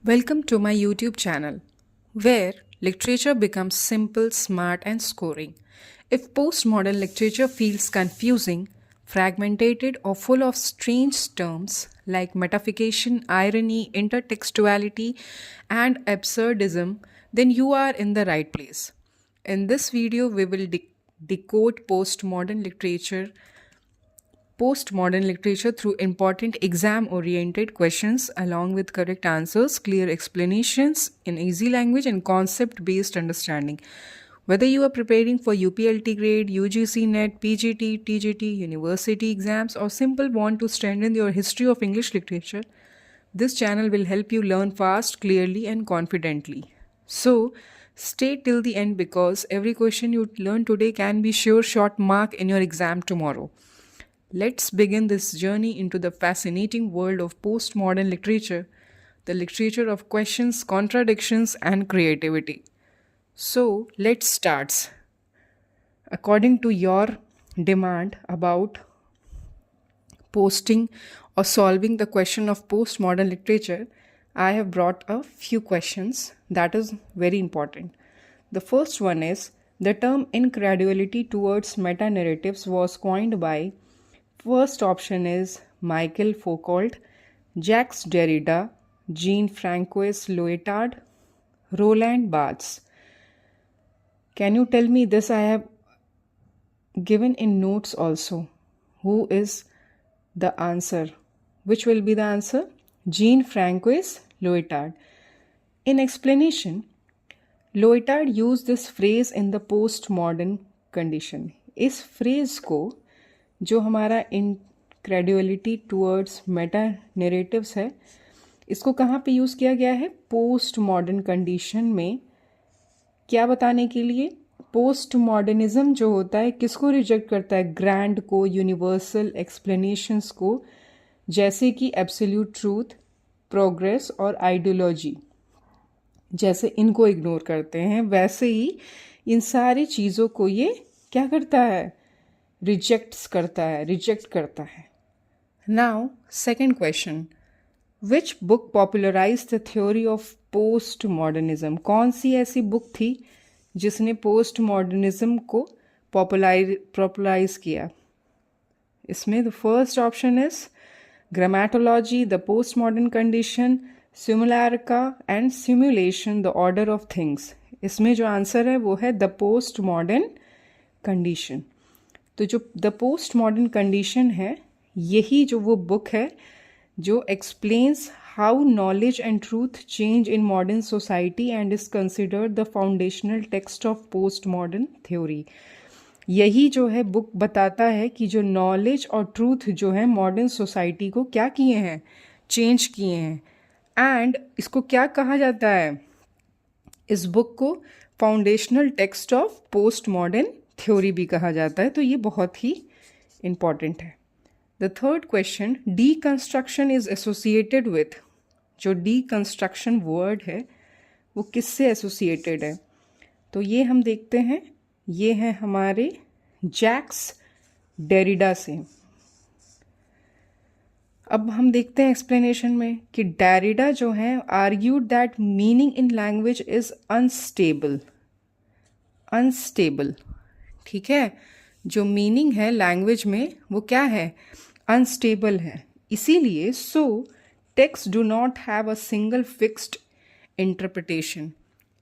Welcome to my YouTube channel, where literature becomes simple, smart, and scoring. If postmodern literature feels confusing, fragmented, or full of strange terms like metaphication, irony, intertextuality, and absurdism, then you are in the right place. In this video, we will decode postmodern literature through important exam oriented questions along with correct answers, clear explanations in easy language, and concept based understanding. Whether you are preparing for UPLT grade, UGC NET, PGT, TGT, university exams, or simple want to strengthen your history of English literature, this channel will help you learn fast, clearly, and confidently. So, stay till the end because every question you learn today can be sure short mark in your exam tomorrow. Let's begin this journey into the fascinating world of postmodern literature, the literature of questions, contradictions, and creativity. So, let's start. According to your demand about posting or solving the question of postmodern literature, I have brought a few questions that is very important. The first one is the term incredulity towards meta narratives was coined by. First option is Michael Foucault, Jacques Derrida, Jean-Francois Lyotard, Roland Barthes. Can you tell me this? I have given in notes also. Who is the answer? Which will be the answer? Jean-Francois Lyotard. In explanation, Lyotard used this phrase in the postmodern condition. इस phrase को जो हमारा इनक्रेडुअलिटी towards Meta narratives है, इसको कहाँ पे use किया गया है? पोस्ट मॉडर्न कंडीशन में। क्या बताने के लिए? पोस्ट मॉडर्निज्म जो होता है किसको रिजेक्ट करता है? ग्रैंड को, यूनिवर्सल एक्सप्लेनेशंस को, जैसे कि एब्सोल्यूट ट्रूथ, प्रोग्रेस और आइडियोलॉजी। जैसे इनको इग्नोर करते हैं, वैसे ही इन सारी चीज़ों को ये क्या करता है? रिजेक्ट करता है। Now second question, which book popularize the theory of post modernism? कौन सी ऐसी बुक थी जिसने पोस्ट मॉडर्निज्म को पॉपुलराइज किया? इसमें the first option is grammatology, the post modern condition, simulacra and simulation, the order of things. इसमें जो आंसर है वो है द पोस्ट मॉडर्न कंडीशन। तो जो द पोस्ट मॉडर्न कंडीशन है, यही जो वो बुक है जो explains how knowledge and truth change in modern society and is considered the foundational text of post modern theory. यही जो है बुक बताता है कि जो नॉलेज और ट्रूथ जो है मॉडर्न सोसाइटी को क्या किए हैं? चेंज किए हैं। एंड इसको क्या कहा जाता है? इस बुक को foundational text of post modern theory भी कहा जाता है। तो ये बहुत ही इंपॉर्टेंट है। The third question, deconstruction is associated with. जो डीकंस्ट्रक्शन वर्ड है वो किससे एसोसिएटेड है? तो ये हम देखते हैं, ये है हमारे जैक्स डेरिडा से। अब हम देखते हैं एक्सप्लेनेशन में कि डेरिडा जो है argued that meaning in language is unstable. ठीक है, जो मीनिंग है लैंग्वेज में वो क्या है? अनस्टेबल है। इसीलिए text do not have a single fixed interpretation.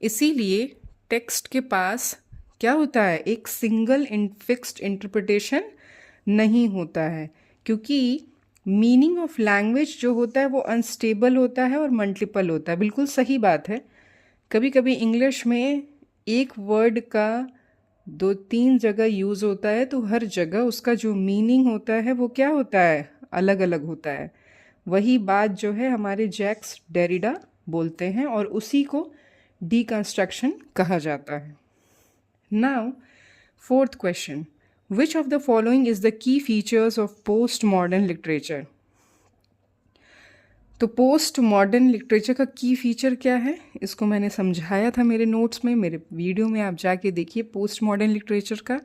इसीलिए टेक्स्ट के पास क्या होता है? एक सिंगल फिक्स्ड इंटरप्रिटेशन नहीं होता है, क्योंकि मीनिंग ऑफ लैंग्वेज जो होता है वो अनस्टेबल होता है और मल्टीपल होता है। बिल्कुल सही बात है। कभी कभी इंग्लिश में एक वर्ड का 2-3 जगह यूज़ होता है, तो हर जगह उसका जो मीनिंग होता है वो क्या होता है? अलग अलग होता है। वही बात जो है हमारे जैक्स डेरिडा बोलते हैं और उसी को डीकंस्ट्रक्शन कहा जाता है। Now fourth question, which of the following is the key features of post modern literature? तो पोस्ट मॉडर्न लिटरेचर का की फीचर क्या है? इसको मैंने समझाया था मेरे नोट्स में, मेरे वीडियो में आप जाके देखिए पोस्ट मॉडर्न लिटरेचर का।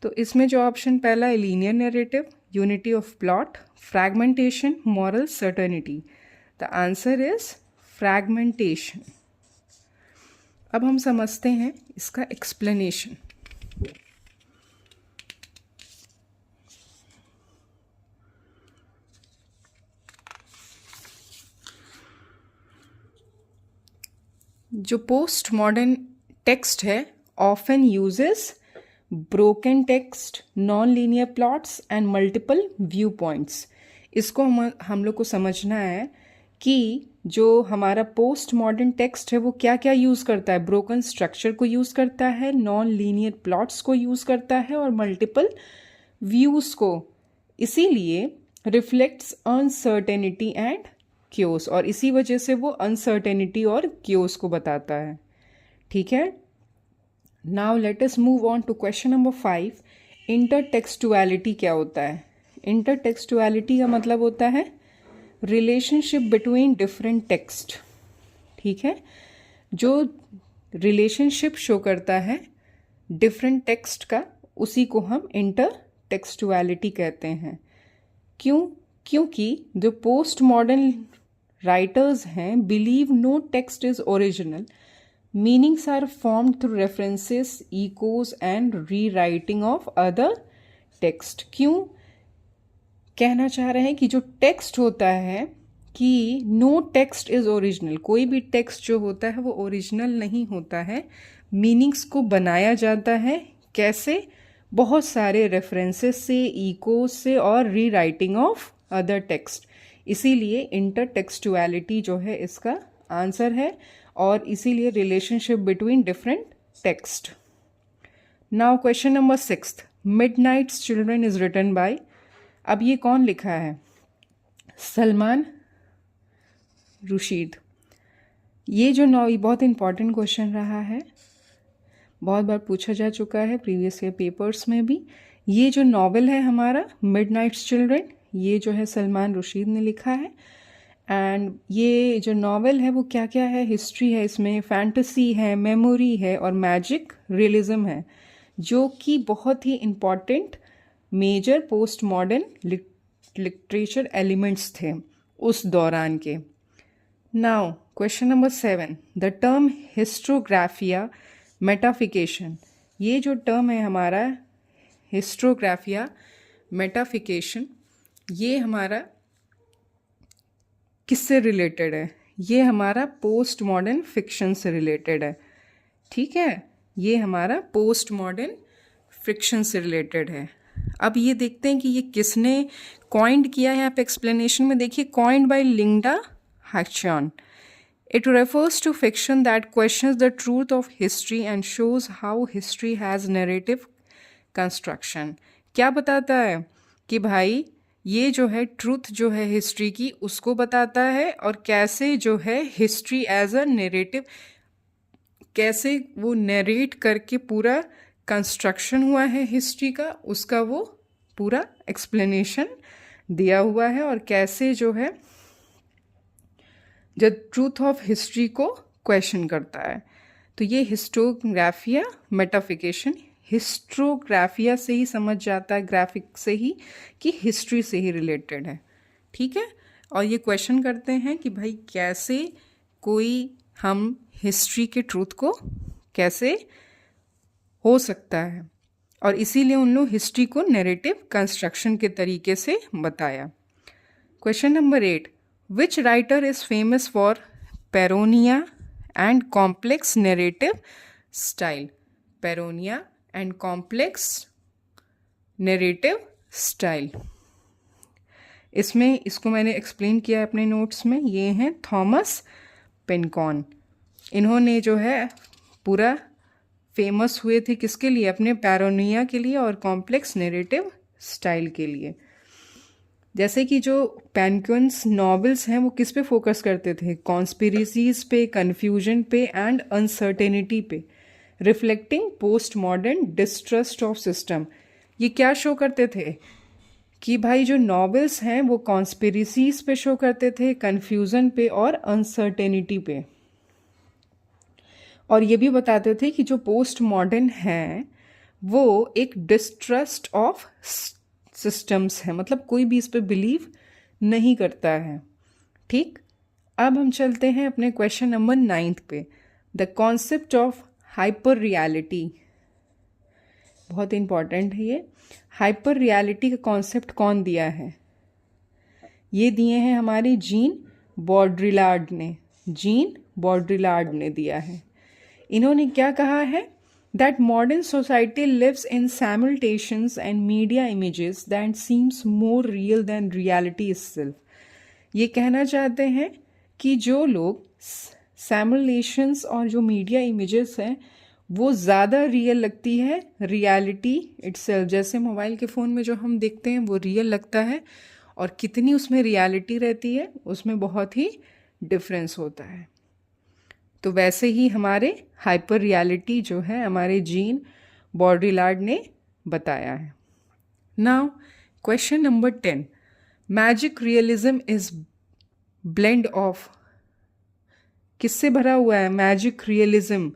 तो इसमें जो ऑप्शन पहला है linear narrative, unity of plot, fragmentation, moral certainty. The answer is fragmentation. अब हम समझते हैं इसका एक्सप्लेनेशन। जो पोस्ट मॉडर्न टेक्स्ट है often uses broken text, non linear plots and multiple view points. इसको हम लोग को समझना है कि जो हमारा पोस्ट मॉडर्न टेक्स्ट है वो क्या क्या यूज़ करता है। ब्रोकन स्ट्रक्चर को यूज़ करता है, नॉन लीनियर प्लॉट्स को यूज़ करता है और मल्टीपल व्यूज़ को। इसीलिए रिफ्लेक्ट्स अनसर्टेनिटी एंड क्योस, और इसी वजह से वो अनसर्टेनिटी और क्योस को बताता है। ठीक है, now let us move on to question number 5। Intertextuality क्या होता है? इंटरटेक्सचुअलिटी का मतलब होता है रिलेशनशिप बिटवीन डिफरेंट टेक्स्ट। ठीक है, जो रिलेशनशिप शो करता है डिफरेंट टेक्स्ट का, उसी को हम इंटरटेक्सचुअलिटी कहते हैं। क्योंकि जो पोस्ट मॉडर्न राइटर्स हैं believe no text is original, meanings are formed through references, echoes and rewriting of other text. क्यों कहना चाह रहे हैं कि जो टेक्स्ट होता है कि नो टेक्स्ट इज ओरिजिनल, कोई भी टेक्स्ट जो होता है वो ओरिजिनल नहीं होता है, मीनिंग्स को बनाया जाता है। कैसे? बहुत सारे रेफरेंसेस से, इकोज से और रीराइटिंग ऑफ अदर टेक्स्ट। इसीलिए इंटरटेक्सचुअलिटी जो है इसका आंसर है, और इसीलिए relationship between different text. Now question number 6, Midnight's Children is written by. अब ये कौन लिखा है? सलमान रुशीद। ये जो ये बहुत इंपॉर्टेंट क्वेश्चन रहा है, बहुत बार पूछा जा चुका है प्रीवियस ईयर पेपर्स में भी। ये जो नॉवेल है हमारा मिडनाइट्स चिल्ड्रन, ये जो है सलमान रुशीद ने लिखा है। एंड ये जो नॉवेल है वो क्या क्या है? हिस्ट्री है इसमें, फैंटेसी है, मेमोरी है और मैजिक रियलिज्म है, जो कि बहुत ही important major post modern literature elements थे उस दौरान के। Now question number 7, the term historiographic metafiction. ये जो टर्म है हमारा हिस्ट्रोग्राफिया मेटाफिकेशन, ये हमारा किससे रिलेटेड है? ये हमारा पोस्ट मॉडर्न फिक्शन से रिलेटेड है। ठीक है, ये हमारा पोस्ट मॉडर्न फिक्शन से रिलेटेड है। अब ये देखते हैं कि ये किसने कॉइंड किया है। यहाँ पे एक्सप्लेनेशन में देखिए, coined by Linda Hutcheon. It refers to fiction that questions the truth of history and shows how history has narrative construction। क्या बताता है कि भाई ये जो है ट्रूथ जो है हिस्ट्री की, उसको बताता है, और कैसे जो है हिस्ट्री एज अ नरेटिव, कैसे वो नरेट करके पूरा कंस्ट्रक्शन हुआ है हिस्ट्री का, उसका वो पूरा एक्सप्लेनेशन दिया हुआ है, और कैसे जो है जो ट्रूथ ऑफ हिस्ट्री को क्वेश्चन करता है। तो ये हिस्टोग्राफिया मेटाफिकेशन, हिस्ट्रोग्राफिया से ही समझ जाता है, ग्राफिक से ही, कि हिस्ट्री से ही रिलेटेड है। ठीक है, और ये क्वेश्चन करते हैं कि भाई कैसे कोई हम हिस्ट्री के ट्रूथ को कैसे हो सकता है, और इसीलिए उन लोग हिस्ट्री को नैरेटिव कंस्ट्रक्शन के तरीके से बताया। Question number 8, which writer is famous for paranoia and complex narrative style? Paranoia and complex narrative style, इसमें इसको मैंने एक्सप्लेन किया है अपने नोट्स में। ये हैं थॉमस पेनकॉन। इन्होंने जो है पूरा फेमस हुए थे किसके लिए? अपने पेरोनिया के लिए और कॉम्प्लेक्स नैरेटिव स्टाइल के लिए। जैसे कि जो पेनकॉन्स नॉवेल्स हैं वो किस पे फोकस करते थे? कॉन्स्पिरेसीज पे, कन्फ्यूजन पे एंड अनसर्टेनिटी पे, reflecting post modern distrust of system. ये क्या शो करते थे कि भाई जो नॉवेल्स हैं वो कॉन्स्पिरेसीज पे शो करते थे, कन्फ्यूजन पे और अनसर्टेनिटी पे, और ये भी बताते थे कि जो पोस्ट मॉडर्न है वो एक डिस्ट्रस्ट ऑफ सिस्टम्स है, मतलब कोई भी इस पे बिलीव नहीं करता है। ठीक, अब हम चलते हैं अपने क्वेश्चन नंबर 9 पे। The concept of hyper reality, बहुत इंपॉर्टेंट है ये। हाइपर रियलिटी का कॉन्सेप्ट कौन दिया है? ये दिए हैं हमारे जीन बॉड्रिलार्ड ने। जीन बॉड्रिलार्ड ने दिया है। इन्होंने क्या कहा है? That modern society lives in simulations and media images that seems more real than reality itself. ये कहना चाहते हैं कि जो लोग सैमुलेशंस और जो मीडिया इमेजेस हैं वो ज़्यादा रियल लगती है रियलिटी इटसेल्फ। जैसे मोबाइल के फ़ोन में जो हम देखते हैं वो रियल लगता है, और कितनी उसमें रियलिटी रहती है उसमें बहुत ही डिफरेंस होता है। तो वैसे ही हमारे हाइपर रियलिटी जो है हमारे जीन बॉड्रिलार्ड ने बताया है। Now question number 10, magic realism is blend of, किससे भरा हुआ है मैजिक रियलिज्म?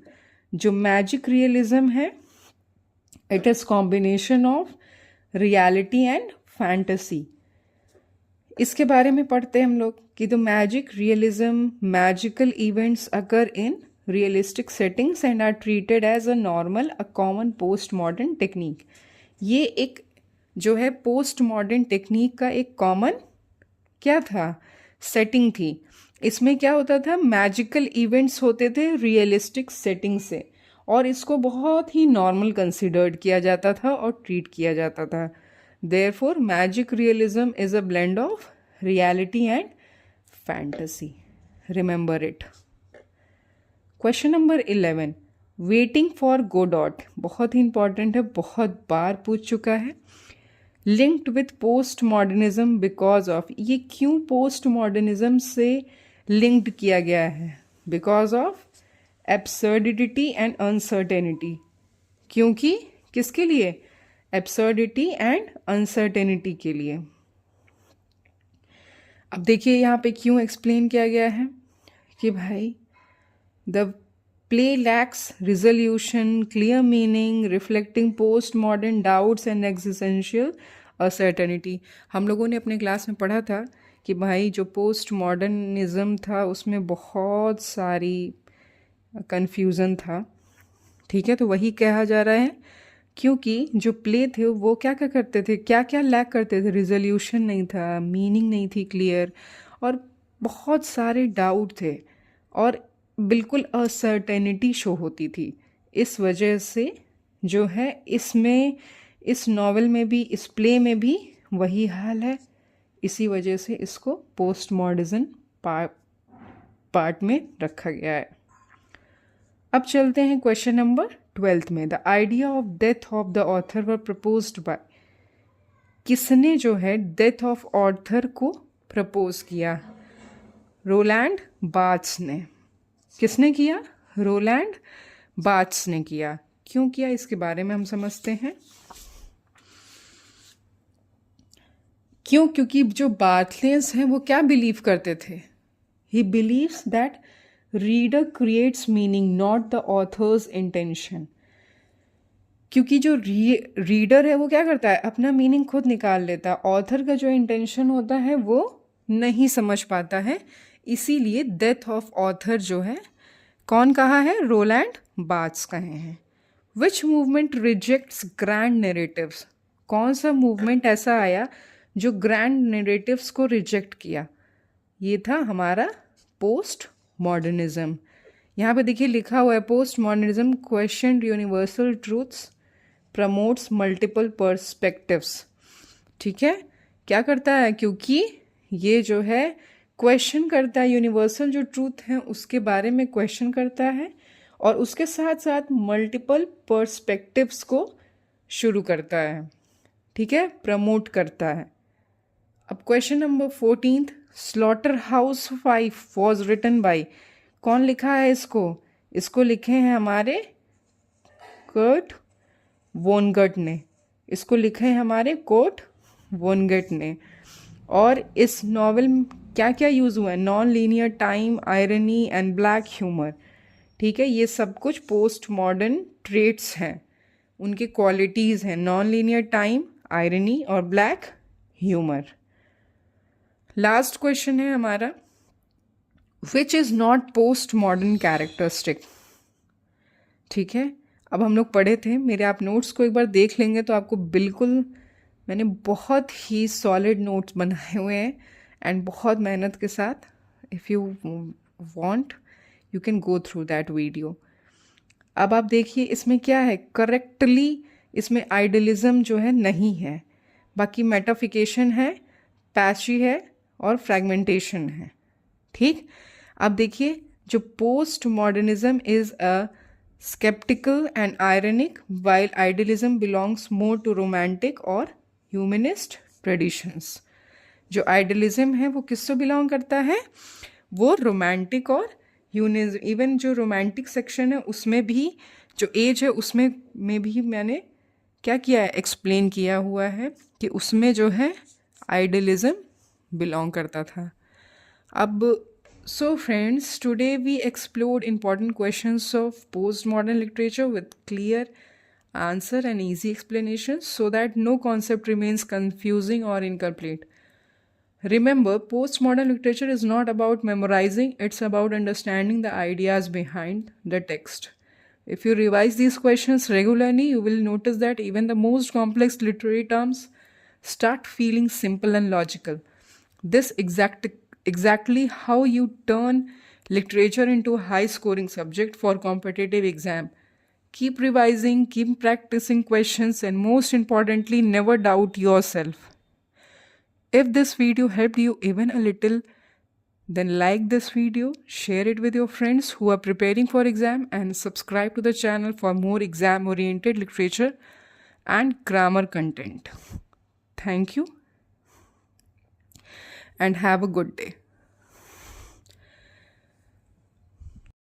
जो मैजिक रियलिज्म है it is combination of reality and fantasy. इसके बारे में पढ़ते हैं हम लोग कि the magic realism, magical events occur in realistic settings and are treated as a normal a common post modern technique. ये एक जो है पोस्ट मॉडर्न टेक्निक का एक कॉमन क्या था? सेटिंग थी। इसमें क्या होता था? मैजिकल इवेंट्स होते थे रियलिस्टिक सेटिंग से, और इसको बहुत ही नॉर्मल कंसिडर्ड किया जाता था और ट्रीट किया जाता था। Therefore, magic realism is a blend of reality and fantasy. Remember it. Question number 11. Waiting for Godot. बहुत ही important है, बहुत बार पूछ चुका है। Linked with postmodernism because of, ये क्यों postmodernism से linked किया गया है? Because of absurdity and uncertainty. क्योंकि किसके लिए? एब्सर्डिटी एंड अनसर्टेनिटी के लिए। अब देखिए यहाँ पे क्यों एक्सप्लेन किया गया है कि भाई the play lakhs resolution, clear meaning, reflecting post modern doubts and existential uncertainty. हम लोगों ने अपने क्लास में पढ़ा था कि भाई जो पोस्ट मॉडर्निज्म था उसमें बहुत सारी कन्फ्यूज़न था। ठीक है, तो वही कहा जा रहा है क्योंकि जो प्ले थे वो क्या क्या करते थे, क्या क्या लैक करते थे? रिजोल्यूशन नहीं था, मीनिंग नहीं थी क्लियर, और बहुत सारे डाउट थे, और बिल्कुल अनसर्टेनिटी शो होती थी। इस वजह से जो है इसमें, इस नॉवेल में भी, इस प्ले में भी वही हाल है। इसी वजह से इसको पोस्ट मॉडर्निज्म पार्ट में रखा गया है। अब चलते हैं क्वेश्चन नंबर 12 में। The idea of death of the author were proposed by, किसने जो है डेथ ऑफ ऑथर को प्रपोज किया? रोलैंड बार्थ्स ने। किसने किया? रोलैंड बार्थ्स ने किया। क्यों किया इसके बारे में हम समझते हैं। क्यों? क्योंकि जो बार्थलेस हैं वो क्या बिलीव करते थे? He believes that reader creates meaning not the author's intention. क्योंकि जो रीडर है वो क्या करता है? अपना मीनिंग खुद निकाल लेता है, ऑथर का जो इंटेंशन होता है वो नहीं समझ पाता है। इसीलिए डेथ ऑफ ऑथर जो है कौन कहा है? रोलैंड बार्थ्स कहे हैं। विच मूवमेंट रिजेक्ट्स ग्रैंड नैरेटिव्स, कौन सा मूवमेंट ऐसा आया जो ग्रैंड नैरेटिव्स को रिजेक्ट किया? ये था हमारा पोस्ट मॉडर्निज्म। यहाँ पे देखिए लिखा हुआ है post modernism question universal truths, promotes multiple perspectives. ठीक है, क्या करता है? क्योंकि ये जो है क्वेश्चन करता है, यूनिवर्सल जो ट्रूथ है उसके बारे में क्वेश्चन करता है, और उसके साथ साथ मल्टीपल पर्सपेक्टिव्स को शुरू करता है। ठीक है, प्रमोट करता है। अब question number 14, Slaughterhouse 5 was written by, कौन लिखा है इसको? इसको लिखे हैं हमारे कर्ट वोनगट ने। इसको लिखे हैं हमारे कोर्ट वोनगट ने। और इस नॉवेल में क्या क्या यूज़ हुआ है? Non linear time, irony and black humour. ठीक है, ये सब कुछ पोस्ट मॉडर्न ट्रेट्स हैं, उनके क्वालिटीज़ हैं। नॉन लीनियर टाइम, आयरनी और ब्लैक ह्यूमर। लास्ट क्वेश्चन है हमारा, which is not post modern characteristic. ठीक है, अब हम लोग पढ़े थे, मेरे आप नोट्स को एक बार देख लेंगे तो आपको बिल्कुल, मैंने बहुत ही सॉलिड नोट्स बनाए हुए हैं एंड बहुत मेहनत के साथ। If you want you can go through that video. अब आप देखिए इसमें क्या है, करेक्टली इसमें आइडियलिज्म जो है नहीं है, बाकी मेटाफिकेशन है, पैची है और फ्रैगमेंटेशन है। ठीक, अब देखिए जो post modernism is a skeptical and ironic, while idealism belongs more to romantic और humanist traditions। जो आइडियलिज्म है वो किससे बिलोंग करता है, वो रोमांटिक और ह्यूमनिज्म, इवन जो रोमांटिक सेक्शन है उसमें भी जो एज है उसमें में भी मैंने क्या किया है, एक्सप्लेन किया हुआ है कि उसमें जो है आइडियलिज्म बिलोंग करता था। अब so friends, today we explored important questions of postmodern literature with clear answer and easy explanations so that no concept remains confusing or incomplete. Remember, postmodern literature is not about memorizing, it's about understanding the ideas behind the text. If you revise these questions regularly, you will notice that even the most complex literary terms start feeling simple and logical. This exactly how you turn literature into a high scoring subject for competitive exam. Keep revising, keep practicing questions, and most importantly, never doubt yourself. If this video helped you even a little, then like this video, share it with your friends who are preparing for exam, and subscribe to the channel for more exam oriented literature and grammar content. Thank you and have a good day.